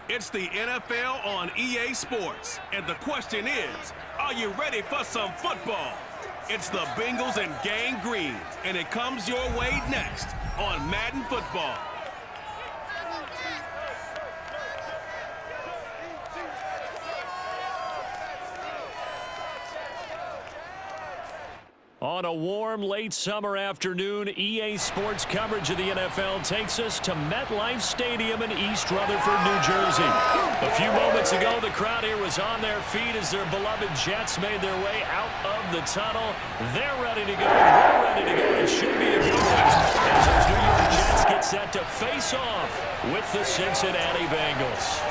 It's the NFL on EA Sports, and the question is, are you ready for some football? It's the Bengals and Gang Green, and it comes your way next on Madden Football. On a warm late summer afternoon, EA Sports coverage of the NFL takes us to MetLife Stadium in East Rutherford, New Jersey. A few moments ago, the crowd here was on their feet as their beloved Jets made their way out of the tunnel. They're ready to go. We're ready to go. It should be a good one as those New York Jets get set to face off with the Cincinnati Bengals.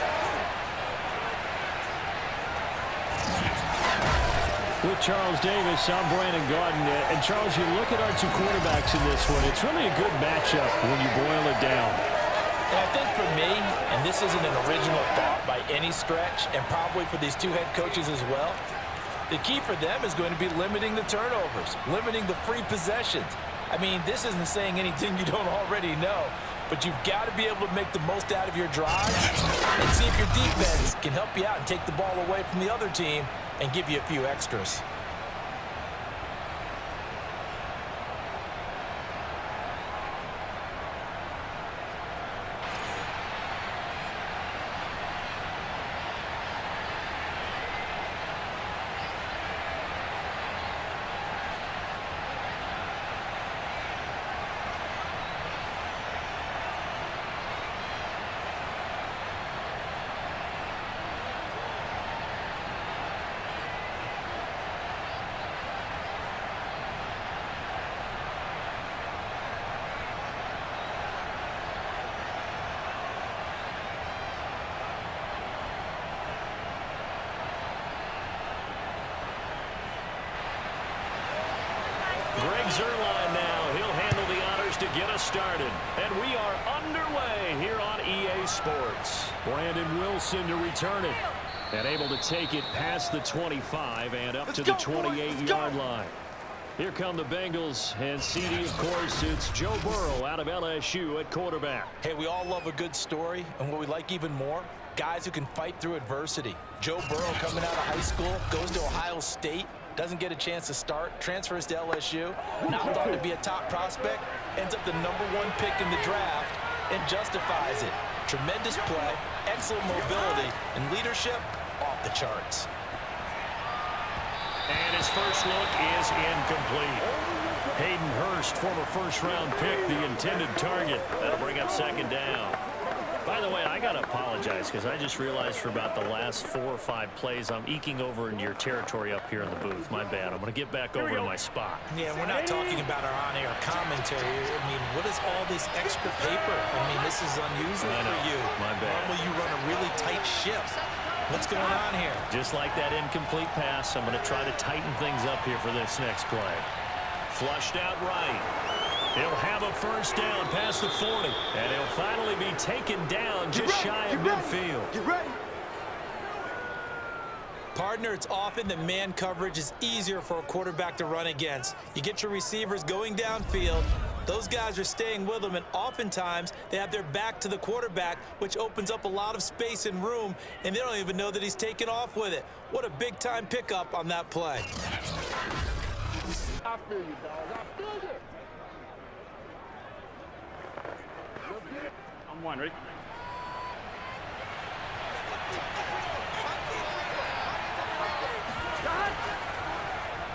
With Charles Davis, I'm Brandon Garden. And Charles, you look at our two quarterbacks in this one, it's really a good matchup when you boil it down. And I think for me, and this isn't an original thought by any stretch, and probably for these two head coaches as well, the key for them is going to be limiting the turnovers, limiting the free possessions. I mean, this isn't saying anything you don't already know, but you've got to be able to make the most out of your drives and see if your defense can help you out and take the ball away from the other team and give you a few extras. Greg Zuerlein now. He'll handle the honors to get us started. And we are underway here on EA Sports. Brandon Wilson to return it. And able to take it past the 25 and up to the 28-yard line. Here come the Bengals, and CD, of course, it's Joe Burrow out of LSU at quarterback. Hey, we all love a good story, and what we like even more, guys who can fight through adversity. Joe Burrow coming out of high school, goes to Ohio State, doesn't get a chance to start, transfers to LSU, not thought to be a top prospect, ends up the #1 pick in the draft, and justifies it. Tremendous play, excellent mobility, and leadership off the charts. And his first look is incomplete. Hayden Hurst, former first-round pick, the intended target. That'll bring up second down. By the way, I got to apologize because I just realized for about the last 4 or 5 plays, I'm eking over into your territory up here in the booth. My bad. I'm going to get back over to my spot. Yeah, we're not talking about our on-air commentary. I mean, what is all this extra paper? I mean, this is unusual for you. My bad. Normally you run a really tight ship. What's going on here? Just like that incomplete pass, I'm going to try to tighten things up here for this next play. Flushed out right. He'll have a first down past the 40, and he'll finally be taken down just shy of midfield. Get ready. Partner, it's often that man coverage is easier for a quarterback to run against. You get your receivers going downfield. Those guys are staying with them, and oftentimes they have their back to the quarterback, which opens up a lot of space and room, and they don't even know that he's taken off with it. What a big-time pickup on that play. I feel you, dog. I feel you. I'm one, ready?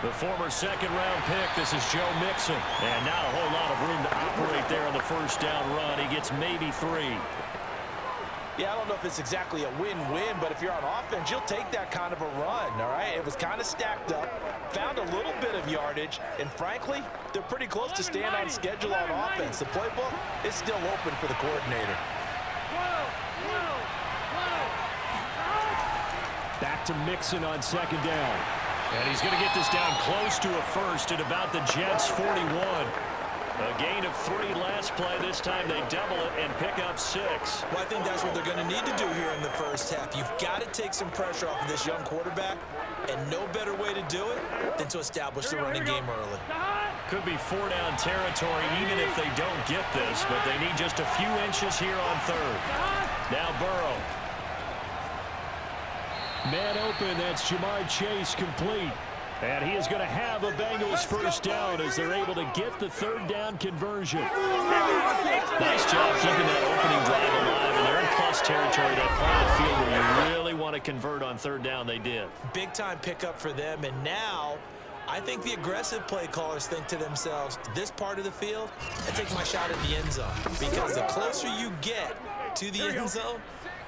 The former second-round pick, this is Joe Mixon. And not a whole lot of room to operate there on the first down run. He gets maybe 3. Yeah, I don't know if it's exactly a win-win, but if you're on offense, you'll take that kind of a run, all right? It was kind of stacked up, found a little bit of yardage, and frankly, they're pretty close to staying on schedule on offense. The playbook is still open for the coordinator. Back to Mixon on second down. And he's going to get this down close to a first at about the Jets' 41. A gain of 3 last play. This time they double it and pick up 6. Well, I think that's what they're going to need to do here in the first half. You've got to take some pressure off of this young quarterback, and no better way to do it than to establish the running game early. Could be 4-down territory even if they don't get this, but they need just a few inches here on third. Now Burrow. Man open, that's Jamar Chase complete. And he is going to have a Bengals first down as they're able to get the third down conversion. Nice job keeping that opening drive alive, and they're in plus territory, that part of the field where you really want to convert on third down. They did. Big time pickup for them, and now I think the aggressive play callers think to themselves, this part of the field, I take my shot at the end zone, because the closer you get to the end zone,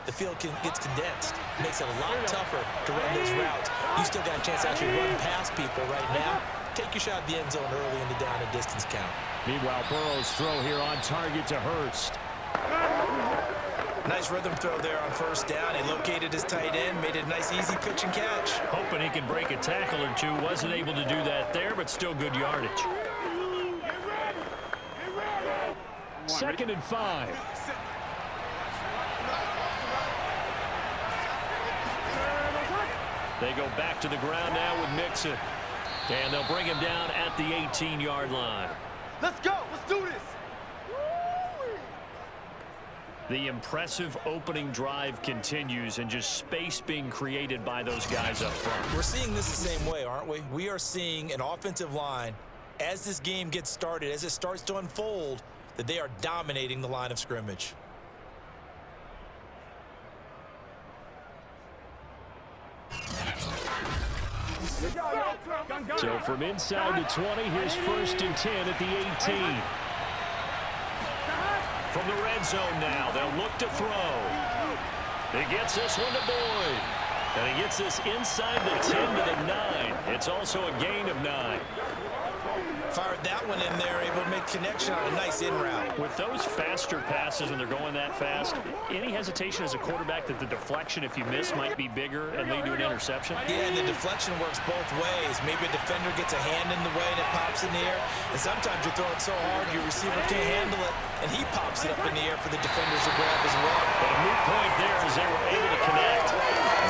the field gets condensed. Makes it a lot tougher to run those routes. You still got a chance to actually run past people right now. Take your shot at the end zone early in the down and distance count. Meanwhile, Burrow's throw here on target to Hurst. Nice rhythm throw there on first down. He located his tight end, made it a nice easy pitch and catch. Hoping he can break a tackle or two. Wasn't able to do that there, but still good yardage. 2nd and 5. They go back to the ground now with Mixon. And they'll bring him down at the 18-yard line. Let's go. Let's do this. The impressive opening drive continues, and just space being created by those guys up front. We're seeing this the same way, aren't we? We are seeing an offensive line, as this game gets started, as it starts to unfold, that they are dominating the line of scrimmage. So from inside the 20, here's 1st and 10 at the 18. From the red zone now, they'll look to throw. He gets this one to Boyd. And he gets this inside the 10 to the 9. It's also a gain of 9. Fired that one in there, able to make connection on a nice in route. With those faster passes and they're going that fast, any hesitation as a quarterback that the deflection, if you miss, might be bigger and lead to an interception? Yeah, and the deflection works both ways. Maybe a defender gets a hand in the way and it pops in the air. And sometimes you throw it so hard your receiver can't handle it, and he pops it up in the air for the defenders to grab as well. But a moot point there as they were able to connect.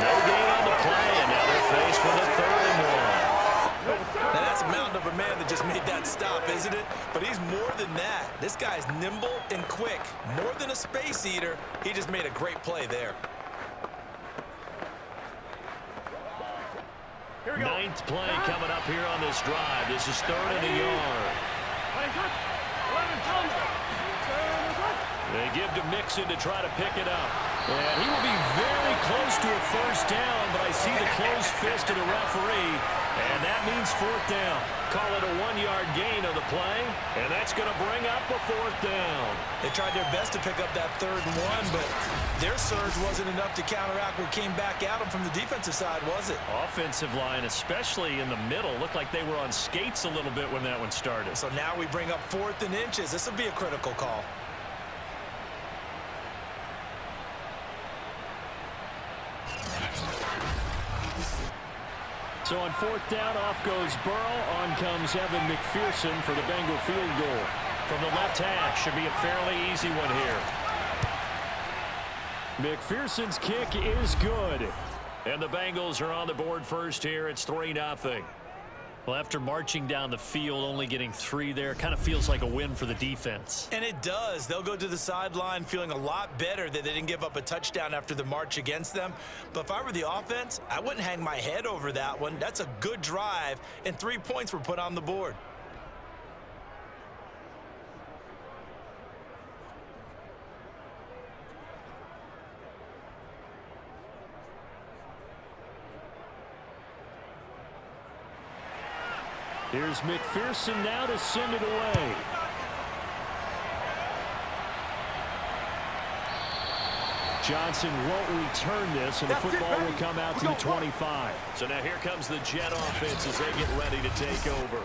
No gain on the play, and now they're faced with a 3rd and 1. Now that's a mountain of a man that just made that stop, isn't it? But he's more than that. This guy's nimble and quick. More than a space eater, he just made a great play there. 9th play coming up here on this drive. This is 3rd and a yard. They give to Mixon to try to pick it up. And he will be very close to a first down, but I see the closed fist of the referee, and that means 4th down. Call it a 1-yard gain on the play, and that's going to bring up a 4th down. They tried their best to pick up that 3rd and 1, but their surge wasn't enough to counteract what came back at them from the defensive side, was it? Offensive line, especially in the middle, looked like they were on skates a little bit when that one started. So now we bring up 4th and inches. This will be a critical call. So on 4th down, off goes Burrow. On comes Evan McPherson for the Bengal field goal. From the left hash, should be a fairly easy one here. McPherson's kick is good. And the Bengals are on the board first here. It's 3-0. Well, after marching down the field, only getting 3 there, kind of feels like a win for the defense. And it does. They'll go to the sideline feeling a lot better that they didn't give up a touchdown after the march against them. But if I were the offense, I wouldn't hang my head over that one. That's a good drive, and 3 points were put on the board. Here's McPherson now to send it away. Johnson won't return this, and the football will come out to the 25. So now here comes the Jet offense as they get ready to take over.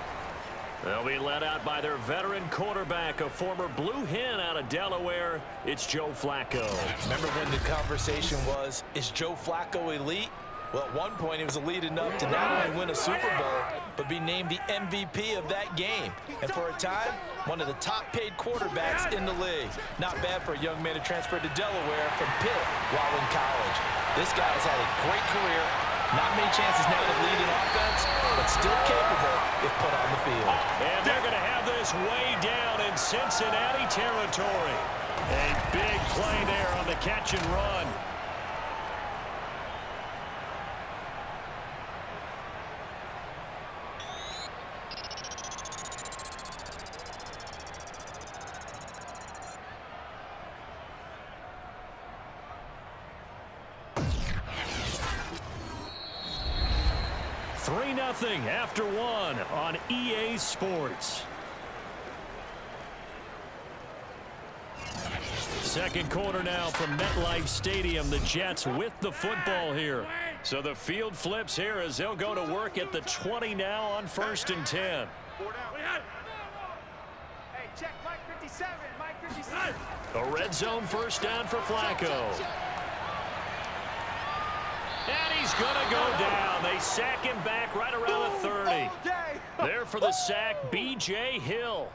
They'll be led out by their veteran quarterback, a former Blue Hen out of Delaware. It's Joe Flacco. Remember when the conversation was, is Joe Flacco elite? Well, at one point, he was elite enough to not only win a Super Bowl, but be named the MVP of that game. And for a time, one of the top-paid quarterbacks in the league. Not bad for a young man who transferred to Delaware from Pitt while in college. This guy has had a great career. Not many chances now to lead an offense, but still capable if put on the field. And they're going to have this way down in Cincinnati territory. A big play there on the catch and run. 3-0 after one on EA Sports. Second quarter now from MetLife Stadium. The Jets with the football here. So the field flips here as they'll go to work at the 20 now on 1st and 10. Hey, check Mike 57. Mike 57. A red zone first down for Flacco. And he's going to go down. They sack him back right around the 30. There for the sack, B.J. Hill.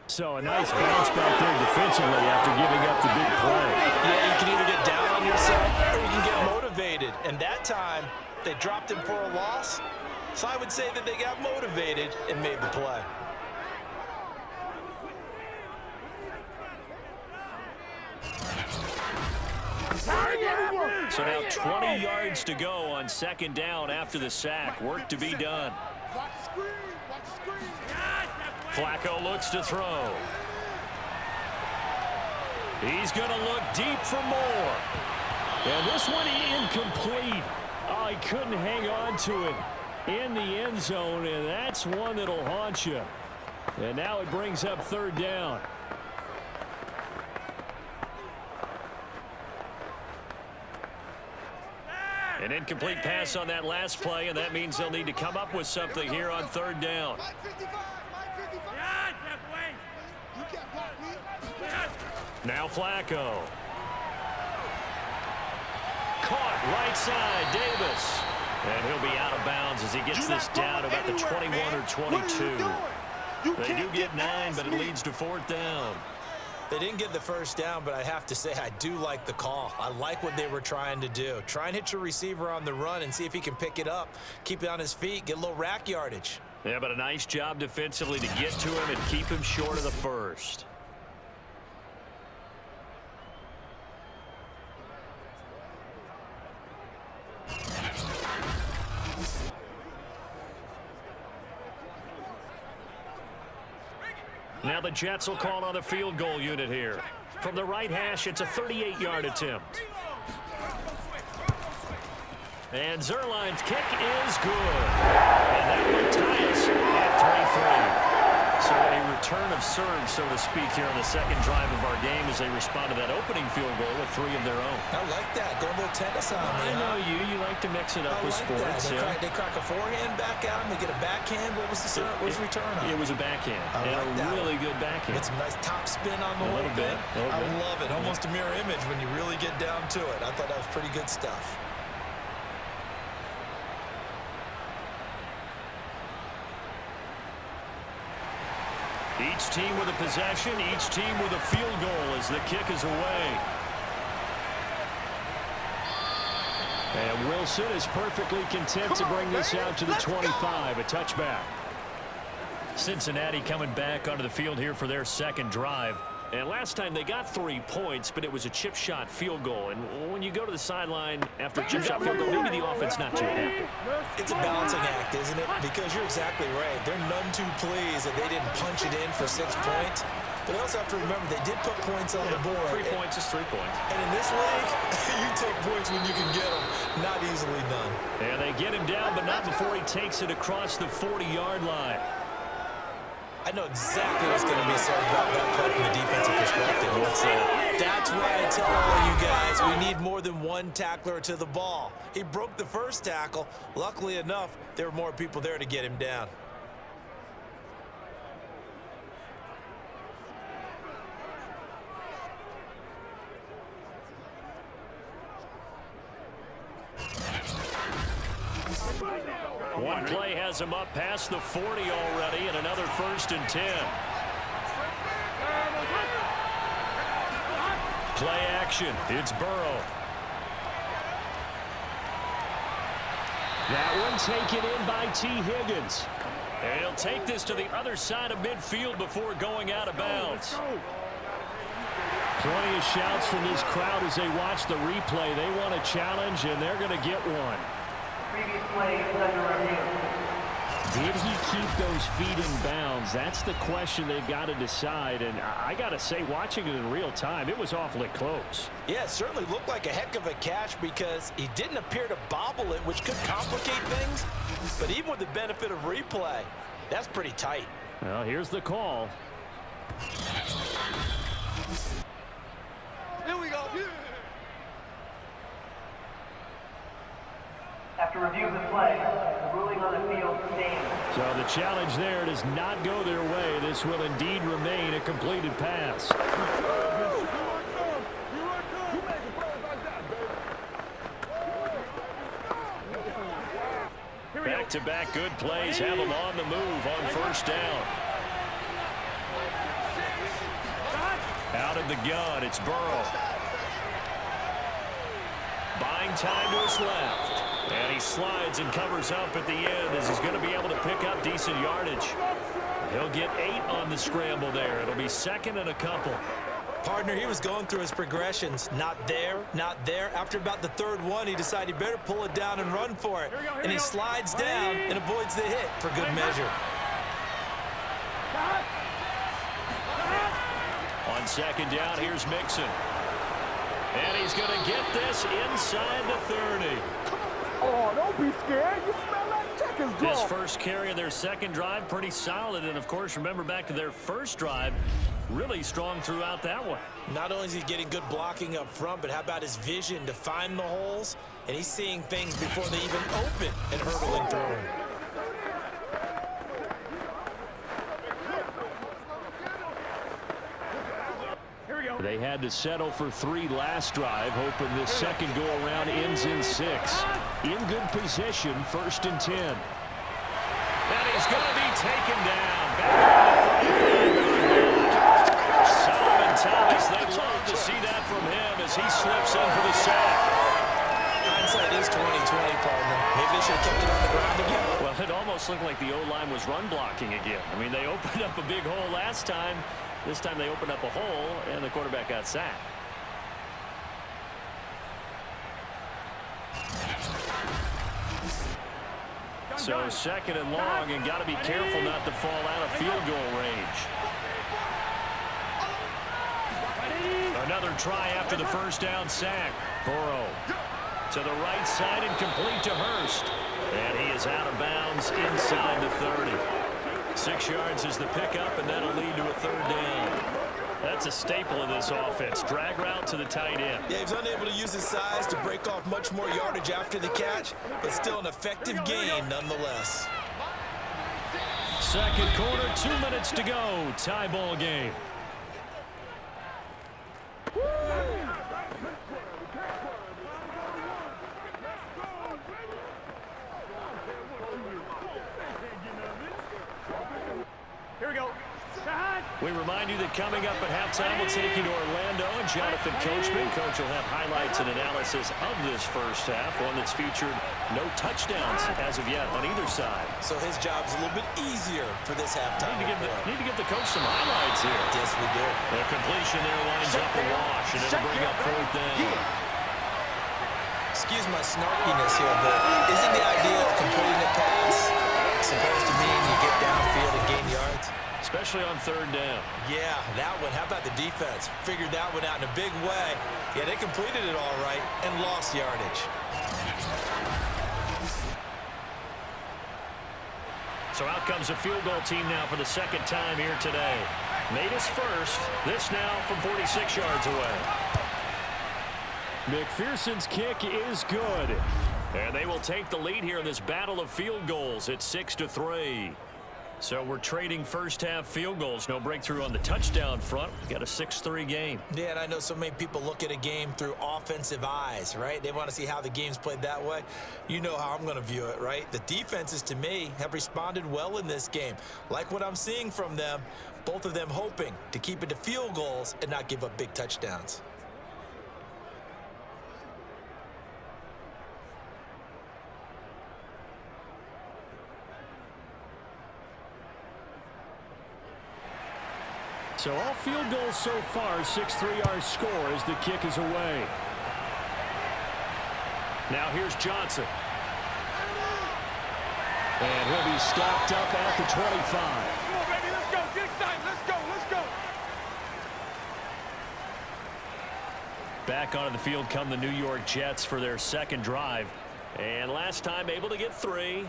So a nice bounce back there defensively after giving up the big play. Yeah, you can either get down on yourself or you can get motivated. And that time, they dropped him for a loss. So I would say that they got motivated and made the play. So now 20 yards to go on 2nd down after the sack. Work to be done. Flacco looks to throw. He's going to look deep for more. And this one incomplete. Oh, he couldn't hang on to it in the end zone, and that's one that'll haunt you. And now it brings up 3rd down. An incomplete pass on that last play, and that means they'll need to come up with something here on 3rd down. Now Flacco. Caught right side, Davis. And he'll be out of bounds as he gets this down to about the 21 or 22. They do get 9, but it leads to 4th down. They didn't get the first down, but I have to say I do like the call. I like what they were trying to do. Try and hit your receiver on the run and see if he can pick it up, keep it on his feet, get a little rack yardage. Yeah, but a nice job defensively to get to him and keep him short of the first. Now the Jets will call on a field goal unit here. From the right hash, it's a 38-yard attempt. And Zerline's kick is good. And that will tie us at 3-3. So a return of serve, so to speak, here on the second drive of our game as they respond to that opening field goal with 3 of their own. I like that. Go a little tennis on me. I know you. You like to mix it up with sports. They crack a forehand back out and they get a backhand. What was the return on? It was a backhand. I like a really good backhand. With some nice top spin on the whole thing. I love it. Almost a mirror image when you really get down to it. I thought that was pretty good stuff. Each team with a possession, each team with a field goal as the kick is away. And Wilson is perfectly content to bring this out to the 25, a touchback. Cincinnati coming back onto the field here for their second drive. And last time they got 3 points, but it was a chip shot field goal. And when you go to the sideline after a chip shot field goal, maybe the offense not too happy. It's a balancing act, isn't it? Because you're exactly right. They're none too pleased that they didn't punch it in for 6 points. But they also have to remember they did put points on the board. 3 points is 3 points. And in this league, you take points when you can get them. Not easily done. And they get him down, but not before he takes it across the 40-yard line. I know exactly what's going to be said about that play from the defensive perspective. What's that? That's why I tell all you guys we need more than one tackler to the ball. He broke the first tackle. Luckily enough, there were more people there to get him down. One play has him up past the 40 already, and another 1st and 10. Play action. It's Burrow. That one taken in by T. Higgins. And he'll take this to the other side of midfield before going out of bounds. Plenty of shouts from this crowd as they watch the replay. They want a challenge, and they're going to get one. Previous play is under review. Did he keep those feet in bounds? That's the question they've got to decide. And I got to say, watching it in real time, it was awfully close. Yeah, it certainly looked like a heck of a catch because he didn't appear to bobble it, which could complicate things. But even with the benefit of replay, that's pretty tight. Well, here's the call. Here we go. After review of the play, the ruling on the field stands. So the challenge there does not go their way. This will indeed remain a completed pass. Back-to-back good plays have them on the move on first down. Out of the gun, it's Burrow. Buying time to his left. And he slides and covers up at the end as he's going to be able to pick up decent yardage. He'll get 8 on the scramble there. It'll be second and a couple. Partner, he was going through his progressions. Not there, not there. After about the third one, he decided he better pull it down and run for it. And he slides down and avoids the hit for good measure. On second down, here's Mixon. And he's going to get this inside the 30. Oh, don't be scared. You smell like checkers, Joe. His first carry of their second drive, pretty solid. And, of course, remember back to their first drive, really strong throughout that one. Not only is he getting good blocking up front, but how about his vision to find the holes? And he's seeing things before they even open and hurdling through them. They had to settle for 3 last drive, hoping this second go-around ends in 6. In good position, first and 10. And he's going to be taken down. Back on the Solomon Thomas, they'd love to see that from him as he slips in for the sack. Hindsight is 20/20, partner. Maybe they should have kept it on the ground again. Well, it almost looked like the O-line was run blocking again. I mean, they opened up a big hole last time. This time they opened up a hole, and the quarterback got sacked. So second and long, and got to be careful not to fall out of field goal range. Another try after the first down sack. Burrow to the right side and complete to Hurst. And he is out of bounds inside the 30. 6 yards is the pickup, and that'll lead to a third down. That's a staple of this offense. Drag route to the tight end. Yeah, he was unable to use his size to break off much more yardage after the catch, but still an effective gain nonetheless. Second quarter, 2 minutes to go. Tie ball game. Here we go. We remind you that coming up at halftime, we'll take you to Orlando, and Jonathan Coachman. Coach will have highlights and analysis of this first half, one that's featured no touchdowns as of yet on either side. So his job's a little bit easier for this halftime. Need to give the coach some highlights here. Yes, we do. The completion there lines up a wash, and it'll bring up fourth down. Excuse my snarkiness here, but isn't the idea of completing a pass supposed to mean you get downfield and gain yards? Especially on third down. Yeah, that one. How about the defense? Figured that one out in a big way. Yeah, they completed it all right and lost yardage. So out comes a field goal team now for the second time here today. Made his first. This now from 46 yards away. McPherson's kick is good. And they will take the lead here in this battle of field goals at 6-3. So we're trading first half field goals. No breakthrough on the touchdown front. We got a 6-3 game. Yeah, and I know so many people look at a game through offensive eyes, right? They want to see how the game's played that way. You know how I'm going to view it, right? The defenses, to me, have responded well in this game. Like what I'm seeing from them, both of them hoping to keep it to field goals and not give up big touchdowns. So all field goals so far, 6-3 our score as the kick is away. Now here's Johnson. And he'll be stopped up at the 25. Come on, baby, let's go. Get excited. Let's go. Let's go. Back onto the field come the New York Jets for their second drive. And last time able to get 3.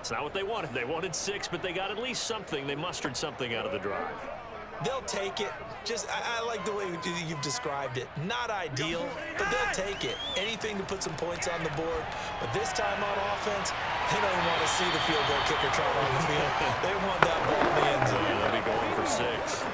It's not what they wanted. They wanted 6, but they got at least something. They mustered something out of the drive. They'll take it. I like the way you've described it. Not ideal, but they'll take it. Anything to put some points on the board. But this time on offense, they don't want to see the field goal kicker trot on the field. They want that ball in the end zone. They'll be going for 6.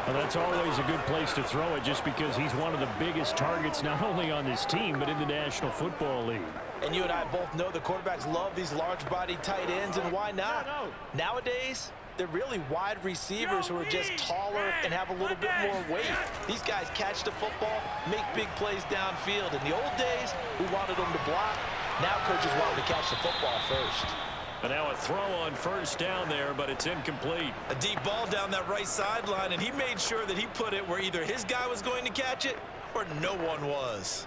Well, that's always a good place to throw it just because he's one of the biggest targets not only on this team but in the National Football League. And you and I both know the quarterbacks love these large-bodied tight ends, and why not? Nowadays, they're really wide receivers who are just taller and have a little bit more weight. These guys catch the football, make big plays downfield. In the old days, we wanted them to block. Now coaches want them to catch the football first. And now a throw on first down there, but it's incomplete. A deep ball down that right sideline, and he made sure that he put it where either his guy was going to catch it or no one was.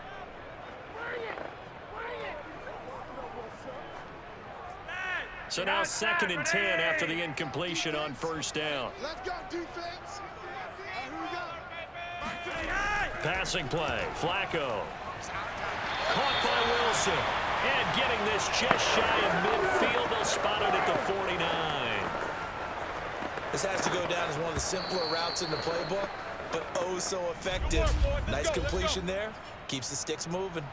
So now 2nd and 10 after the incompletion on first down. Let's go, defense. Here we go. Passing play, Flacco. Caught by Wilson. And getting this just shy of midfield. They'll spot it at the 49. This has to go down as one of the simpler routes in the playbook, but oh so effective. Nice completion there. Keeps the sticks moving.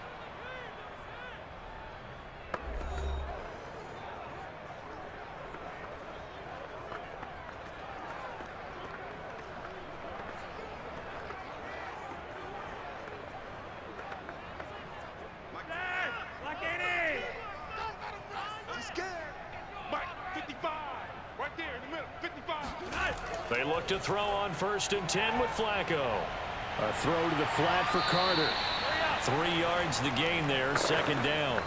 They look to throw on 1st and 10 with Flacco. A throw to the flat for Carter. 3 yards the gain there, 2nd down.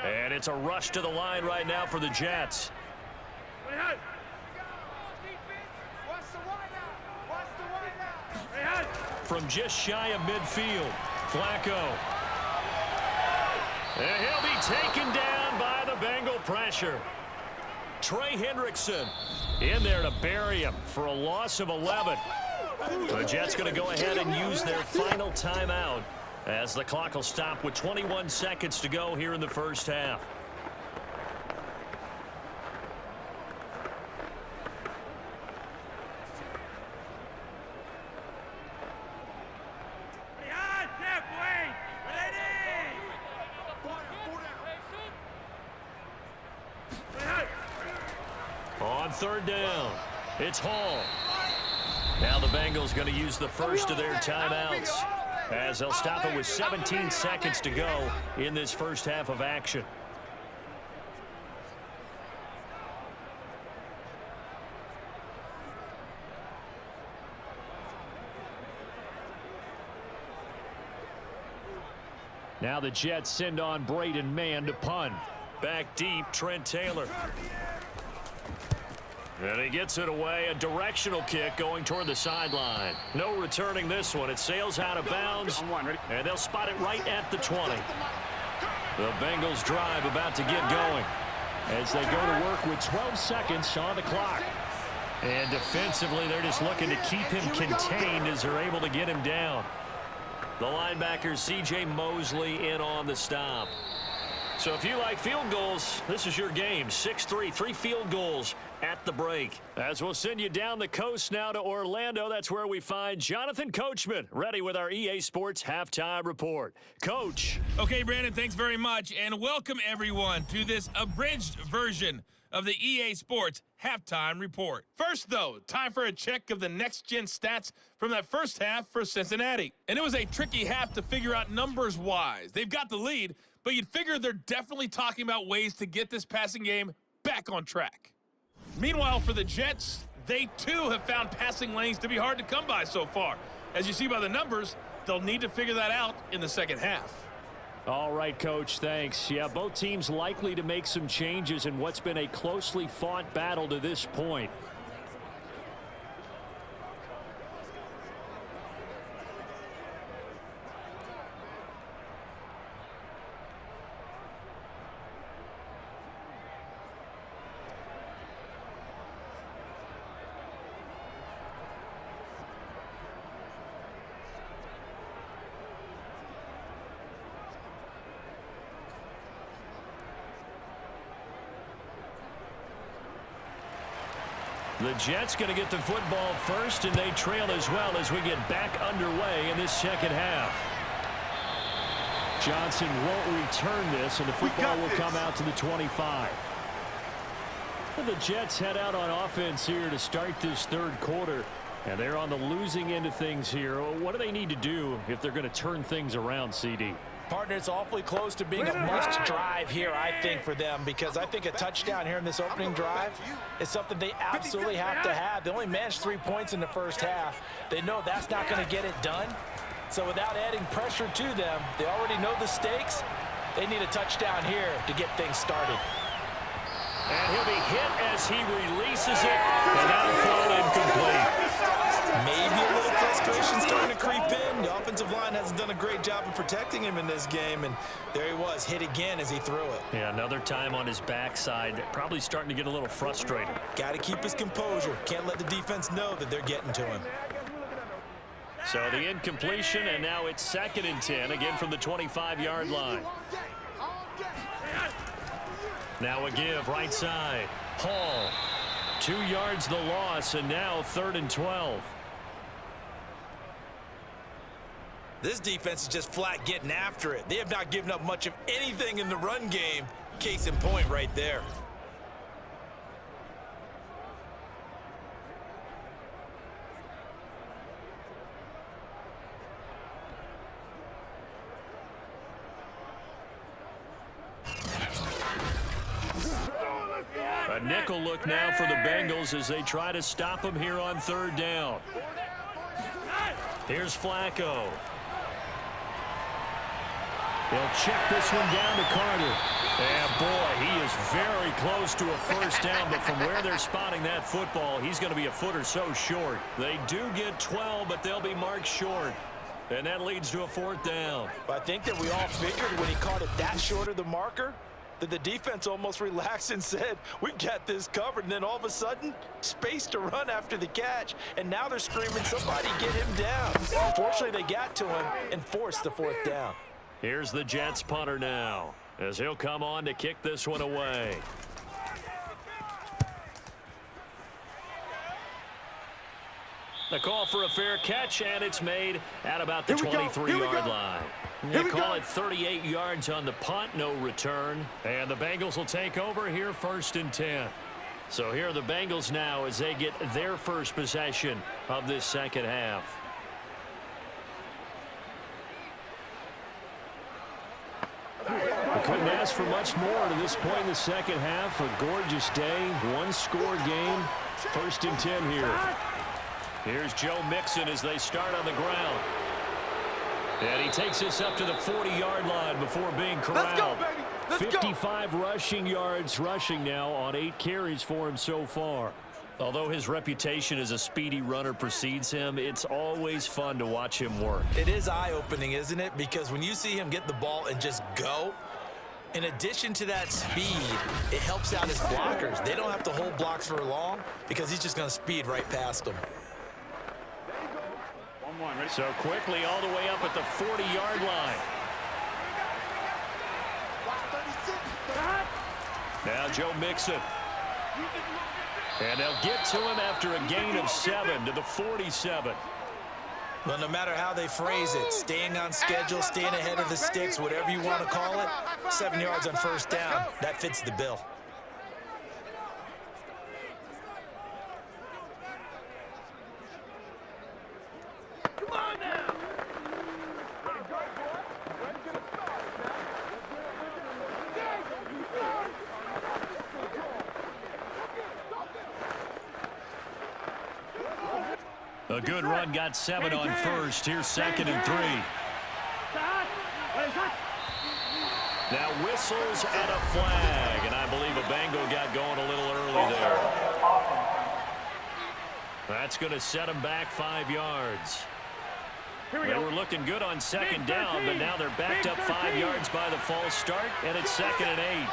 And it's a rush to the line right now for the Jets. From just shy of midfield, Flacco. And he'll be taken down by the Bengal pressure. Trey Hendrickson in there to bury him for a loss of 11. The Jets going to go ahead and use their final timeout as the clock will stop with 21 seconds to go here in the first half. On 3rd down, it's Hall. Now the Bengals going to use the first of their timeouts as they'll stop it with 17 seconds to go in this first half of action. Now the Jets send on Braden Mann to punt. Back deep, Trent Taylor. And he gets it away, a directional kick going toward the sideline. No returning this one. It sails out of bounds, and they'll spot it right at the 20. The Bengals drive about to get going as they go to work with 12 seconds on the clock. And defensively, they're just looking to keep him contained as they're able to get him down. The linebacker, C.J. Mosley, in on the stop. So if you like field goals, this is your game. 6-3, 3 field goals at the break. As we'll send you down the coast now to Orlando, that's where we find Jonathan Coachman, ready with our EA Sports Halftime Report. Coach. Okay, Brandon, thanks very much, and welcome everyone to this abridged version of the EA Sports Halftime Report. First, though, time for a check of the next-gen stats from that first half for Cincinnati. And it was a tricky half to figure out numbers-wise. They've got the lead, but you'd figure they're definitely talking about ways to get this passing game back on track. Meanwhile, for the Jets, they too have found passing lanes to be hard to come by so far. As you see by the numbers, they'll need to figure that out in the second half. All right, Coach, thanks. Yeah, both teams likely to make some changes in what's been a closely fought battle to this point. The Jets going to get the football first, and they trail as well as we get back underway in this second half. Johnson won't return this, and the football will come out to the 25. And the Jets head out on offense here to start this third quarter. And they're on the losing end of things here. What do they need to do if they're going to turn things around, CD? Partner, it's awfully close to being a must drive here, I think, for them, because I think a touchdown here in this opening drive is something they absolutely have to have. They only managed 3 points in the first half. They know that's not going to get it done. So without adding pressure to them, they already know the stakes. They need a touchdown here to get things started. And he'll be hit as he releases it, and that'll fall incomplete. Maybe a little frustration starting to creep in. The offensive line hasn't done a great job of protecting him in this game, and there he was, hit again as he threw it. Yeah, another time on his backside, probably starting to get a little frustrated. Got to keep his composure. Can't let the defense know that they're getting to him. So the incompletion, and now it's 2nd and 10, again from the 25-yard line. Now a give, right side. Hall, 2 yards the loss, and now 3rd and 12. This defense is just flat getting after it. They have not given up much of anything in the run game. Case in point right there. A nickel look now for the Bengals as they try to stop him here on 3rd down. Here's Flacco. They'll check this one down to Carter. And boy, he is very close to a first down, but from where they're spotting that football, he's going to be a foot or so short. They do get 12, but they'll be marked short. And that leads to a 4th down. I think that we all figured when he caught it that short of the marker, that the defense almost relaxed and said, we've got this covered. And then all of a sudden, space to run after the catch. And now they're screaming, somebody get him down. Fortunately, they got to him and forced the 4th down. Here's the Jets punter now, as he'll come on to kick this one away. The call for a fair catch, and it's made at about the 23-yard line. They call it 38 yards on the punt, no return. And the Bengals will take over here 1st and 10. So here are the Bengals now as they get their first possession of this second half. We couldn't ask for much more to this point in the second half. A gorgeous day, one-score game. 1st and 10 here. Here's Joe Mixon as they start on the ground. And he takes this up to the 40-yard line before being corralled. 55 rushing yards rushing now on 8 carries for him so far. Although his reputation as a speedy runner precedes him, it's always fun to watch him work. It is eye-opening, isn't it? Because when you see him get the ball and just go, in addition to that speed, it helps out his blockers. They don't have to hold blocks for long because he's just going to speed right past them. So quickly all the way up at the 40-yard line. Now Joe Mixon. And they'll get to him after a gain of 7 to the 47. Well, no matter how they phrase it, staying on schedule, staying ahead of the sticks, whatever you want to call it, 7 yards on 1st down, that fits the bill. A good run, got 7 on 1st. Here's 2nd and 3. Now whistles and a flag, and I believe a Bengal got going a little early there. That's going to set him back 5 yards. They were looking good on 2nd down, but now they're backed up 5 yards by the false start, and it's 2nd and 8.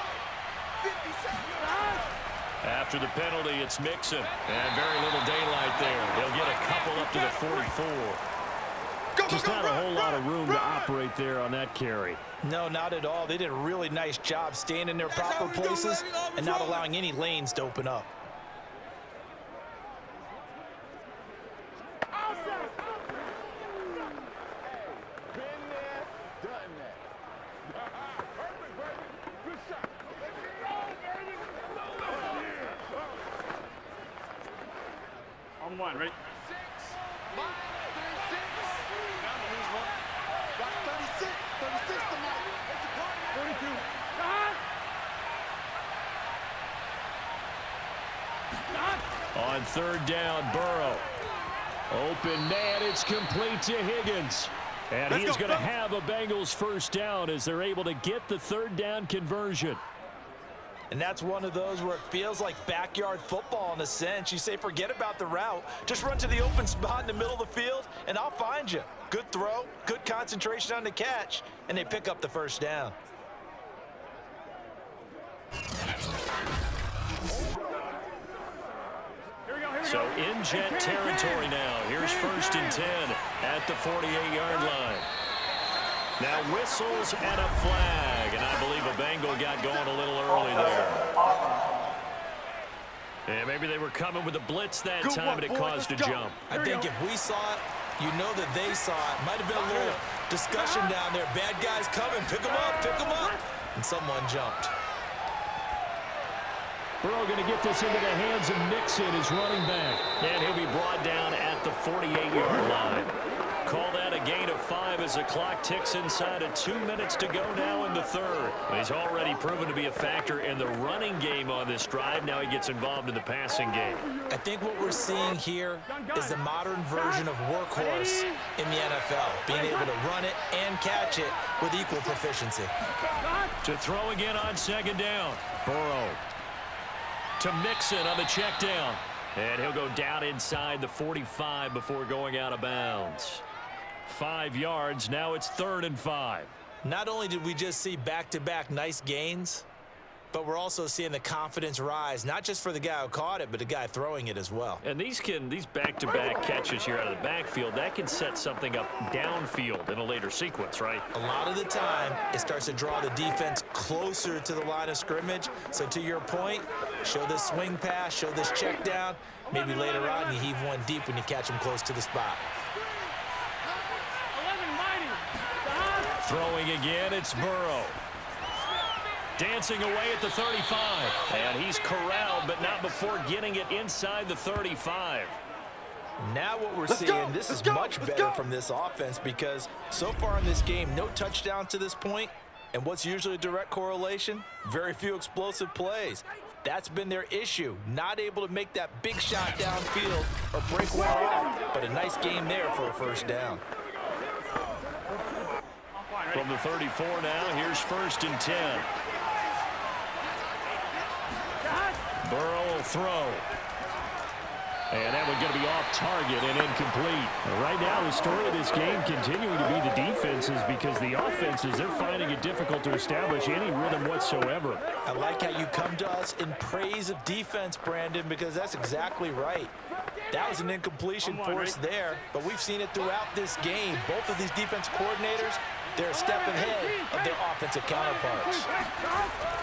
After the penalty, it's Mixon, and very little daylight there. They'll get a couple up to the 44. Just not a whole lot of room to operate there on that carry. No, not at all. They did a really nice job staying in their proper places and not allowing any lanes to open up. On one, ready? On third down, Burrow. Open man, it's complete to Higgins. And he is going to have a Bengals first down as they're able to get the third down conversion. And that's one of those where it feels like backyard football in a sense. You say, forget about the route. Just run to the open spot in the middle of the field, and I'll find you. Good throw, good concentration on the catch, and they pick up the first down. So in jet territory now. Here's 1st and 10 at the 48-yard line. Now whistles and a flag, and I believe a Bengal got going a little early there. And maybe they were coming with a blitz that time, and it caused a jump. I think if we saw it, you know that they saw it. Might have been a little discussion down there. Bad guys coming, pick them up, and someone jumped. Burrow going to get this into the hands of Mixon, his running back. And he'll be brought down at the 48-yard line. Call that a gain of 5 as the clock ticks inside of 2 minutes to go now in the third. He's already proven to be a factor in the running game on this drive. Now he gets involved in the passing game. I think what we're seeing here is the modern version of workhorse in the NFL, being able to run it and catch it with equal proficiency. To throw again on 2nd down. Burrow to Mixon on the check down. And he'll go down inside the 45 before going out of bounds. 5 yards. Now it's 3rd and 5. Not only did we just see back-to-back nice gains, but we're also seeing the confidence rise, not just for the guy who caught it, but the guy throwing it as well. And these back-to-back catches here out of the backfield, that can set something up downfield in a later sequence, right? A lot of the time, it starts to draw the defense closer to the line of scrimmage. So to your point, show this swing pass, show this check down. Maybe later on, you heave one deep when you catch them close to the spot. Throwing again, it's Burrow. Dancing away at the 35. And he's corralled, but not before getting it inside the 35. Now what we're seeing, this is much better from this offense because so far in this game, no touchdown to this point. And what's usually a direct correlation? Very few explosive plays. That's been their issue. Not able to make that big shot downfield or break one off. But a nice game there for a first down. From the 34 now, here's 1st and 10. Burrow will throw. And that one's going to be off target and incomplete. Right now, the story of this game continuing to be the defenses because the offenses, they're finding it difficult to establish any rhythm whatsoever. I like how you come to us in praise of defense, Brandon, because that's exactly right. That was an incompletion forced there, but we've seen it throughout this game. Both of these defense coordinators, they're a step ahead of their offensive counterparts.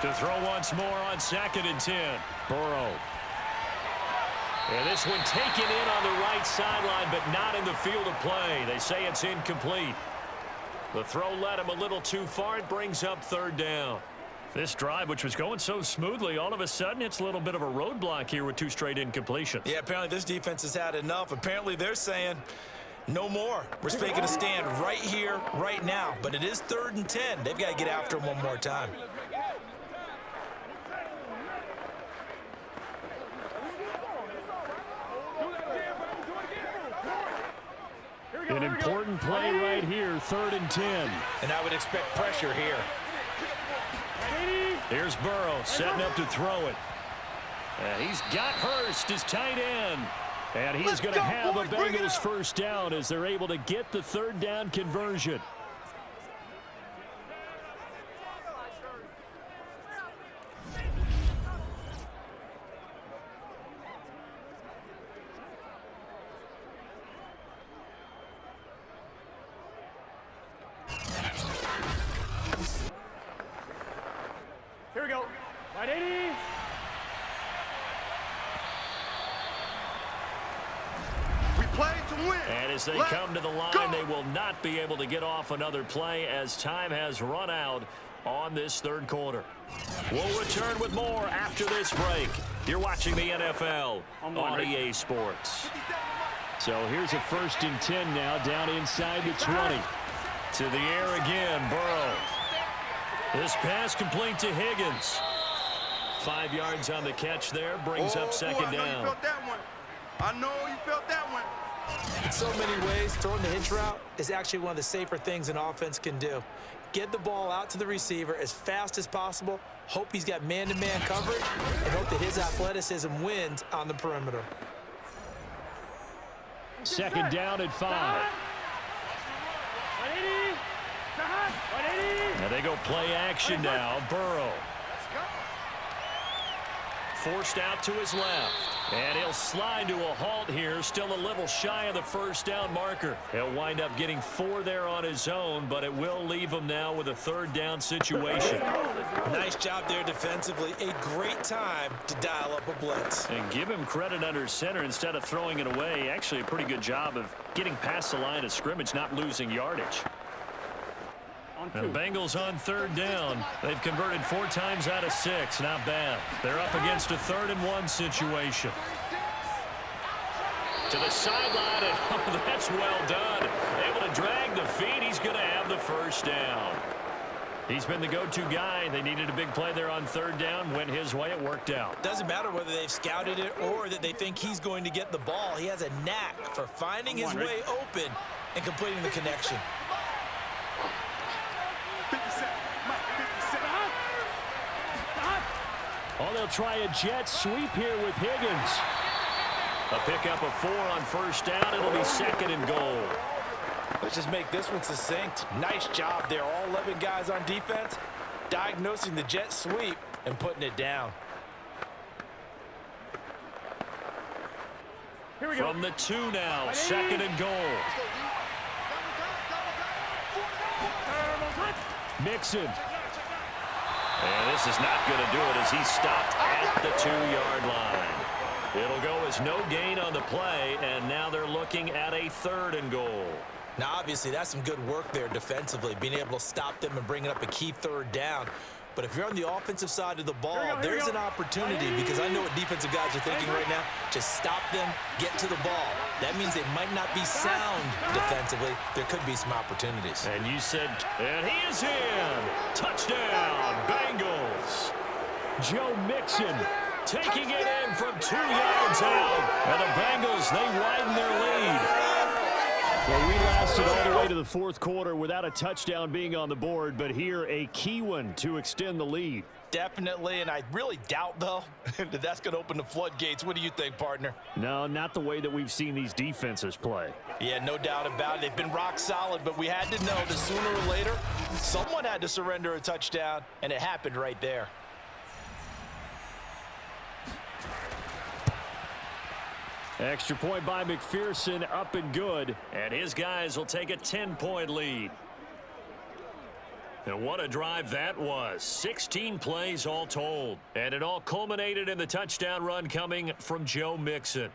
To throw once more on 2nd and 10. Burrow. And this one taken in on the right sideline, but not in the field of play. They say it's incomplete. The throw led him a little too far. It brings up 3rd down. This drive, which was going so smoothly, all of a sudden it's a little bit of a roadblock here with 2 straight incompletions. Yeah, apparently this defense has had enough. Apparently they're saying no more. We're making a stand right here, right now. But it is 3rd and 10. They've got to get after him one more time. An important play right here, 3rd and 10. And I would expect pressure here. Here's Burrow setting up to throw it. And he's got Hurst, his tight end. And he's going to have a Bengals first down as they're able to get the 3rd down conversion. Here we go. 180. We play to win. And as they come to the line, they will not be able to get off another play as time has run out on this third quarter. We'll return with more after this break. You're watching the NFL on EA Sports. So here's a 1st and 10 now, down inside the 20. To the air again, Burrow. This pass complete to Higgins. 5 yards on the catch there, brings up second down. You felt that one. I know you felt that one. In so many ways, throwing the hitch route is actually one of the safer things an offense can do. Get the ball out to the receiver as fast as possible, hope he's got man-to-man coverage, and hope that his athleticism wins on the perimeter. Second down at 5. And they go play action now. Burrow. Forced out to his left. And he'll slide to a halt here. Still a little shy of the first down marker. He'll wind up getting 4 there on his own, but it will leave him now with a 3rd down situation. Nice job there defensively. A great time to dial up a blitz. And give him credit under center instead of throwing it away. Actually a pretty good job of getting past the line of scrimmage, not losing yardage. And the Bengals on 3rd down. They've converted 4 times out of 6. Not bad. They're up against a 3rd and 1 situation. To the sideline, and oh, that's well done. Able to drag the feet. He's going to have the first down. He's been the go-to guy. They needed a big play there on 3rd down. Went his way. It worked out. Doesn't matter whether they've scouted it or that they think he's going to get the ball. He has a knack for finding his way open and completing the connection. Oh, they'll try a jet sweep here with Higgins. A pickup of 4 on 1st down. It'll be 2nd and goal. Let's just make this one succinct. Nice job there. All 11 guys on defense diagnosing the jet sweep and putting it down. Here we go. From the 2 now, 2nd and goal. Mixon. And this is not going to do it as he's stopped at the 2-yard line. It'll go as no gain on the play, and now they're looking at a 3rd and goal. Now, obviously, that's some good work there defensively, being able to stop them and bringing up a key 3rd down. But if you're on the offensive side of the ball, there's an opportunity, because I know what defensive guys are thinking right now. Just stop them, get to the ball. That means they might not be sound defensively. There could be some opportunities. And you said, and he is in. Touchdown, Bengals. Joe Mixon taking it in from 2 yards out. And the Bengals, they widen their lead. Well, we lasted all the way to the 4th quarter without a touchdown being on the board, but here a key one to extend the lead. Definitely, and I really doubt, though, that that's going to open the floodgates. What do you think, partner? No, not the way that we've seen these defenses play. Yeah, no doubt about it. They've been rock solid, but we had to know that sooner or later, someone had to surrender a touchdown, and it happened right there. Extra point by McPherson, up and good. And his guys will take a 10-point lead. And what a drive that was. 16 plays all told. And it all culminated in the touchdown run coming from Joe Mixon.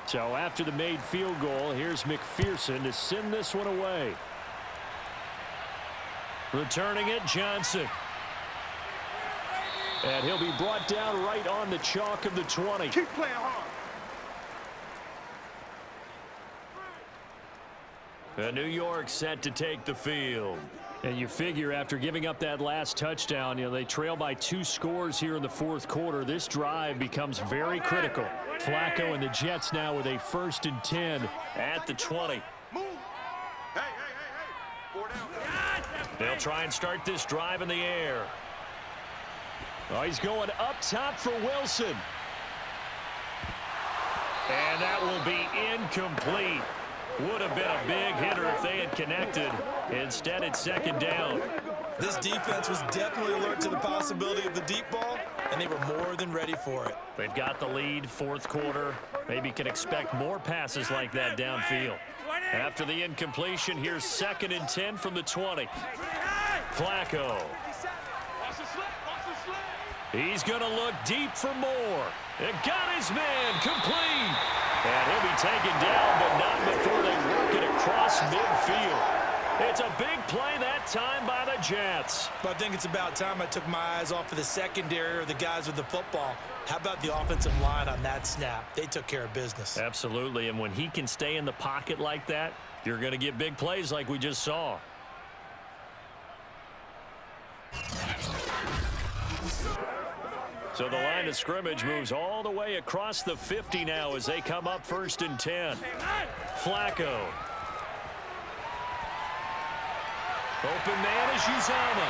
So after the made field goal, here's McPherson to send this one away. Returning it, Johnson. And he'll be brought down right on the chalk of the 20. Keep playing hard. And New York set to take the field. And you figure after giving up that last touchdown, they trail by 2 scores here in the 4th quarter. This drive becomes very critical. Flacco and the Jets now with a 1st and 10 at the 20. Move. Hey. 4 down. They'll try and start this drive in the air. Oh, he's going up top for Wilson. And that will be incomplete. Would have been a big hitter if they had connected. Instead, it's second down. This defense was definitely alert to the possibility of the deep ball, and they were more than ready for it. They've got the lead, fourth quarter. Maybe can expect more passes like that downfield. After the incompletion, here's 2nd and 10 from the 20. Flacco. He's going to look deep for more. It got his man complete. And he'll be taken down, but not before they work it across midfield. It's a big play that time by the Jets. But I think it's about time I took my eyes off of the secondary or the guys with the football. How about the offensive line on that snap? They took care of business. Absolutely, and when he can stay in the pocket like that, you're going to get big plays like we just saw. So the line of scrimmage moves all the way across the 50 now as they come up 1st and 10. Flacco. Open man is Uzama.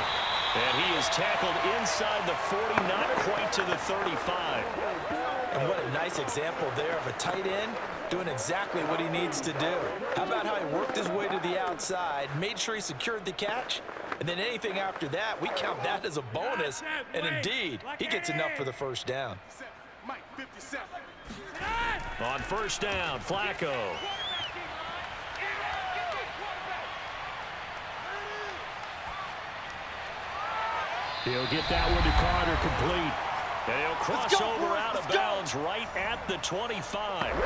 And he is tackled inside the 40, not quite to the 35. And what a nice example there of a tight end doing exactly what he needs to do. How about how he worked his way to the outside, made sure he secured the catch, and then anything after that, we count that as a bonus. And indeed, he gets enough for the first down. On 1st down, Flacco. He'll get that one to Carter complete. And he'll cross over out of bounds right at the 25.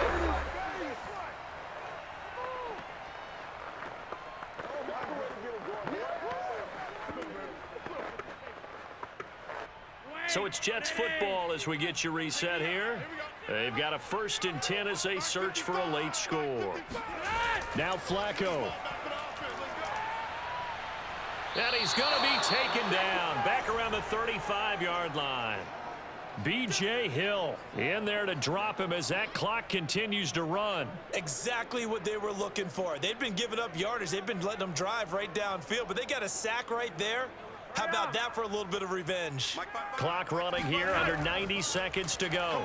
So it's Jets football as we get you reset here. They've got a 1st and 10 as they search for a late score. Now Flacco. And he's going to be taken down back around the 35-yard line. B.J. Hill in there to drop him as that clock continues to run. Exactly what they were looking for. They've been giving up yardage. They've been letting them drive right downfield, but they got a sack right there. How about that for a little bit of revenge? Clock running here, under 90 seconds to go.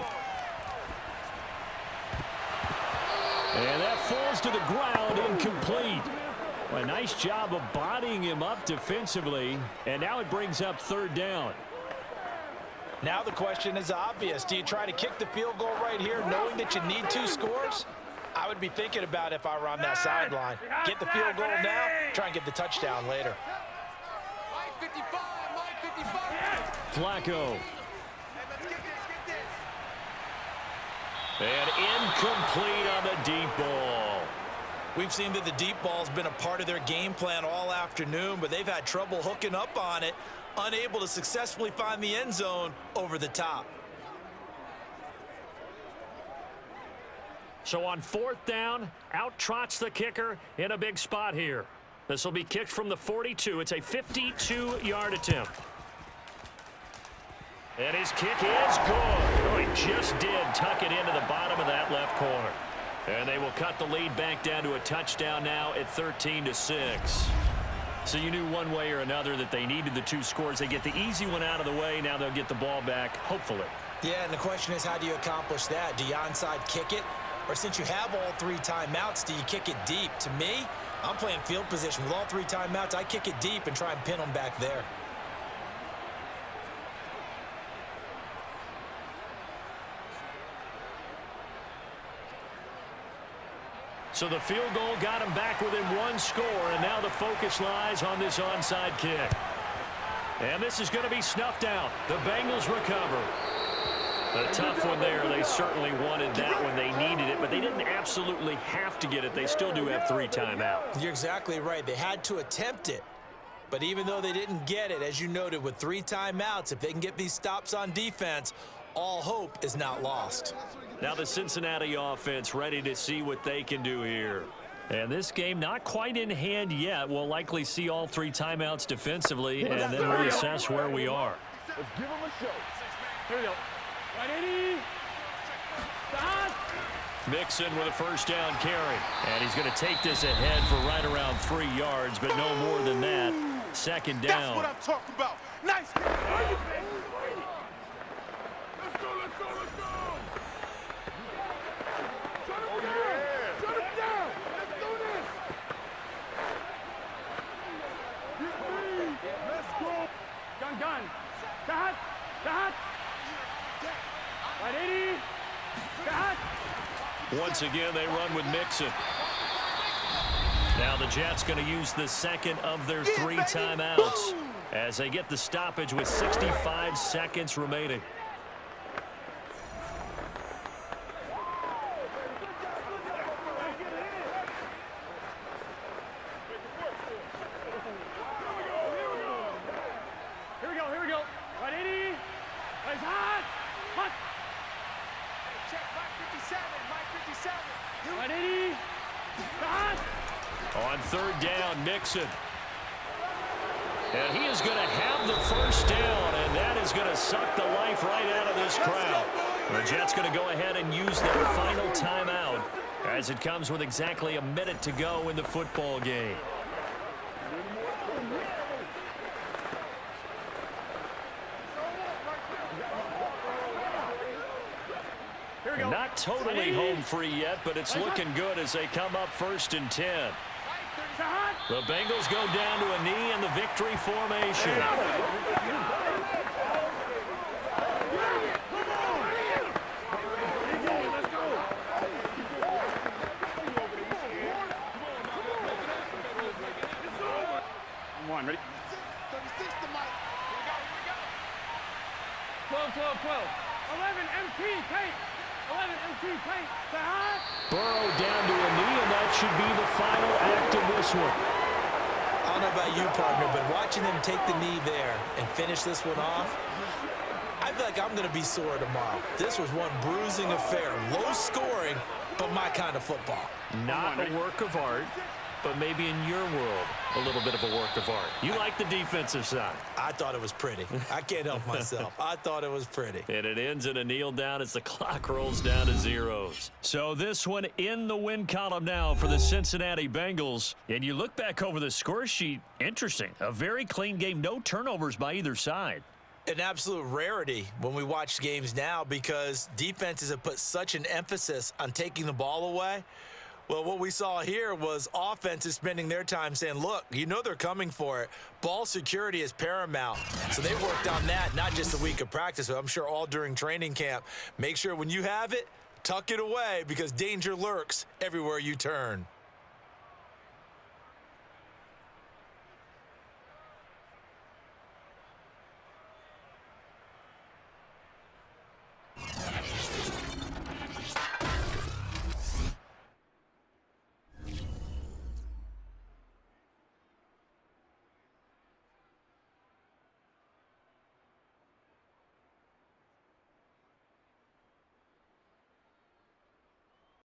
And that falls to the ground, incomplete. A nice job of bodying him up defensively, and now it brings up 3rd down. Now the question is obvious. Do you try to kick the field goal right here knowing that you need 2 scores? I would be thinking about it if I were on that sideline. Get the field goal now, try and get the touchdown later. Flacco. And incomplete on the deep ball. We've seen that the deep ball's been a part of their game plan all afternoon, but they've had trouble hooking up on it, unable to successfully find the end zone over the top. So on 4th down, out trots the kicker in a big spot here. This will be kicked from the 42. It's a 52-yard attempt. And his kick is good. Oh, he just did tuck it into the bottom of that left corner. And they will cut the lead back down to a touchdown now at 13-6. So you knew one way or another that they needed the 2 scores. They get the easy one out of the way. Now they'll get the ball back, hopefully. Yeah, and the question is, how do you accomplish that? Do you onside kick it? Or since you have all 3 timeouts, do you kick it deep? To me, I'm playing field position. With all 3 timeouts, I kick it deep and try and pin them back there. So the field goal got him back within 1 score, and now the focus lies on this onside kick. And this is going to be snuffed out. The Bengals recover. A tough one there. They certainly wanted that when they needed it, but they didn't absolutely have to get it. They still do have 3 timeouts. You're exactly right. They had to attempt it. But even though they didn't get it, as you noted, with 3 timeouts, if they can get these stops on defense, all hope is not lost. Now the Cincinnati offense ready to see what they can do here. And this game not quite in hand yet. We'll likely see all 3 timeouts defensively and then reassess where we are. Let's give him a show. Here we go. 180. Stop. Mixon with a 1st down carry. And he's going to take this ahead for right around 3 yards, but no more than that. 2nd down. That's what I'm talking about. Nice. Let's go. Once again, they run with Mixon. Now the Jets going to use the second of their 3 timeouts as they get the stoppage with 65 seconds remaining. Here we go. 180. Nice hot. Hot. Check, Mike 57. 180. Hot. On third down, Mixon. And he is going to have the first down, and that is going to suck the life right out of this crowd. The Jets going to go ahead and use their final timeout as it comes with exactly a minute to go in the football game. Not totally home free yet, but it's looking good as they come up 1st and 10. The Bengals go down to a knee in the victory formation. One, ready? 36 to Mike. Here we go. 12. 11 MT, tight. 11 MT, tight. Hot. Burrow down to a knee, and that should be the final act of this one. I don't know about you, partner, but watching them take the knee there and finish this one off, I feel like I'm going to be sore tomorrow. This was one bruising affair. Low scoring, but my kind of football. Not a work of art, but maybe in your world, a little bit of a work of art. You like the defensive side. I thought it was pretty. I can't help myself. I thought it was pretty. And it ends in a kneel down as the clock rolls down to zeros. So this one in the win column now for the Cincinnati Bengals. And you look back over the score sheet, interesting. A very clean game, no turnovers by either side. An absolute rarity when we watch games now because defenses have put such an emphasis on taking the ball away. Well, what we saw here was offenses spending their time saying, look, you know they're coming for it. Ball security is paramount. So they worked on that, not just a week of practice, but I'm sure all during training camp. Make sure when you have it, tuck it away because danger lurks everywhere you turn.